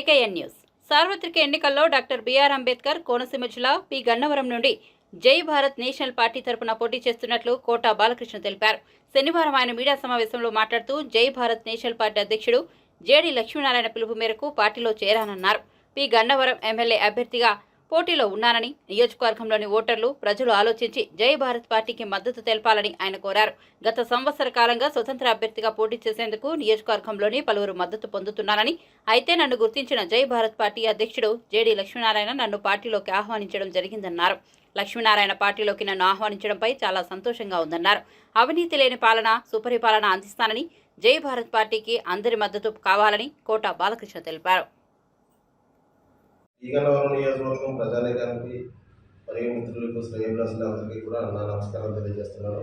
KKN news. సార్వత్రిక ఎన్నికల్లో doctor BR Ambedkar Konaseema జిల్లా పి గన్నవరం నుండి జై భారత్ నేషనల్ పార్టీ తరపున పోటీ చేస్తున్నట్లు కోటా బాలకృష్ణ తెలిపారు. శనివారం ఆయన మీడియా సమావేశంలో మాట్లాడుతూ జై భారత్ నేషనల్ పార్టీ అధ్యక్షుడు జేడి లక్ష్మీనారాయణ పిలుపు మేరకు పార్టీలో చేరానన్నారు. పి గన్నవరం ఎమ్మెల్యే అభ్యర్థిగా పోటీలో ఉన్నానని, నియోజకవర్గంలోని ఓటర్లు ప్రజలు ఆలోచించి జై భారత్ పార్టీకి మద్దతు తెలపాలని ఆయన కోరారు. గత సంవత్సర కాలంగా స్వతంత్ర అభ్యర్థిగా పోటీ చేసేందుకు నియోజకవర్గంలోని పలువురు మద్దతు పొందుతున్నారని, అయితే నన్ను గుర్తించిన జై భారత్ పార్టీ అధ్యక్షుడు జేడి లక్ష్మీనారాయణ నన్ను పార్టీలోకి ఆహ్వానించడం జరిగిందన్నారు. లక్ష్మీనారాయణ పార్టీలోకి నన్ను ఆహ్వానించడంపై చాలా సంతోషంగా ఉందన్నారు. అవినీతి లేని పాలన, సుపరిపాలన అందిస్తానని, జై భారత్ పార్టీకి అందరి మద్దతు కావాలని కోటా బాలకృష్ణ తెలిపారు. ఈ గన్నవరం నియోజకవర్గం ప్రజానీకానికి మరియు మిత్రులకు శ్రేయభిలాషులందరికీ కూడా నా నమస్కారం తెలియజేస్తున్నాను.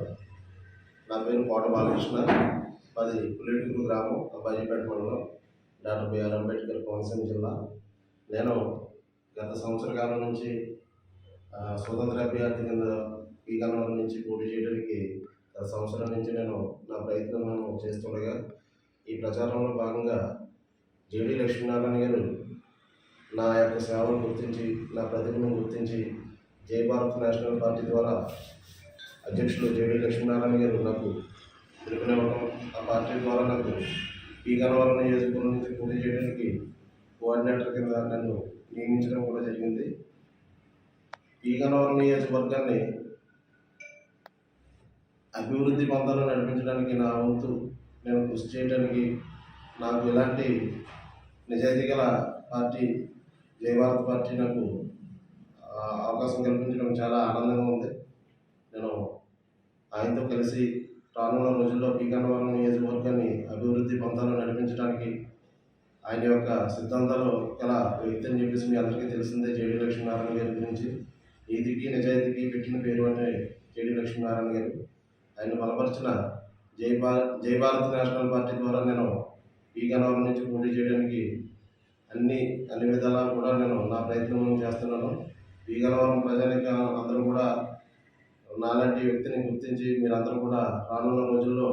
నా పేరు కోట బాలకృష్ణ. అది పులిటికూరు గ్రామం, అబ్బాజీపేట మండలం, డాక్టర్ బిఆర్ అంబేద్కర్ కోనసీమ జిల్లా. నేను గత సంవత్సర కాలం నుంచి స్వతంత్ర అభ్యర్థి కింద ఈ గన్నవరం నుంచి పోటీ చేయడానికి గత సంవత్సరం నుంచి నేను నా ప్రయత్నం చేస్తుండగా ఈ ప్రచారంలో భాగంగా జేడి లక్ష్మీనారాయణ గారు నా యొక్క సేవను గుర్తించి, నా ప్రతిభను గుర్తించి జై భారత్ నేషనల్ పార్టీ ద్వారా అధ్యక్షులు జేడి లక్ష్మీనారాయణ గారు నాకు పిలుపునివ్వడం, ఆ పార్టీ ద్వారా నాకు ఈ గన్నవరం నియోజకవర్గం నుంచి పోటీ చేయడానికి కోఆర్డినేటర్ కింద నన్ను నియమించడం కూడా జరిగింది. ఈ గన్నవరం నియోజకవర్గాన్ని అభివృద్ధి పంథాలో నడిపించడానికి నా వంతు నేను కృషి చేయడానికి, నాకు ఇలాంటి నిజాయితీ గల పార్టీ జై భారత్ పార్టీ నాకు అవకాశం కల్పించడం చాలా ఆనందంగా ఉంది. నేను ఆయనతో కలిసి రానున్న రోజుల్లో పి గన్నవరం నియోజకవర్గాన్ని అభివృద్ధి పంథాలో నడిపించడానికి ఆయన యొక్క సిద్ధాంతాలు గల వ్యక్తి అని చెప్పేసి మీ అందరికీ తెలిసిందే. జేడి లక్ష్మీనారాయణ గారి గురించి నీతికి నిజాయితీకి పెట్టిన పేరు అంటే జేడి లక్ష్మీనారాయణ గారు. ఆయన బలపరిచిన జై భారత్ నేషనల్ పార్టీ ద్వారా నేను పి గన్నవరం నుంచి పోటీ చేయడానికి అన్ని విధాలా కూడా నేను నా ప్రయత్నం చేస్తున్నాను. ఈ గన్నవరం ప్రజానికి అందరూ కూడా నాలాంటి వ్యక్తిని గుర్తించి మీరందరూ కూడా రానున్న రోజుల్లో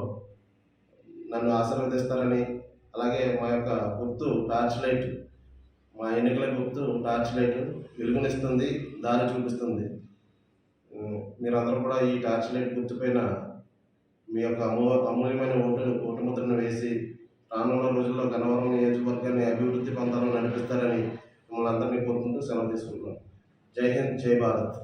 నన్ను ఆశీర్వదిస్తారని, అలాగే మా యొక్క గుర్తు టార్చ్ లైట్, మా ఎన్నికల గుర్తు టార్చ్ లైట్ వెలుగునిస్తుంది, దారి చూపిస్తుంది. మీరందరూ కూడా ఈ టార్చ్ లైట్ గుర్తుపైన మీ యొక్క అమూల్యమైన ఓటు ముద్రను వేసి రానున్న రోజుల్లో గన్నవరం నియోజకవర్గాన్ని అభివృద్ధి పంథాలో నడిపిస్తారని మిమ్మల్ని అందరినీ కోరుకుంటూ సెలవు తీసుకుంటున్నాను. జై హింద్, జై భారత్.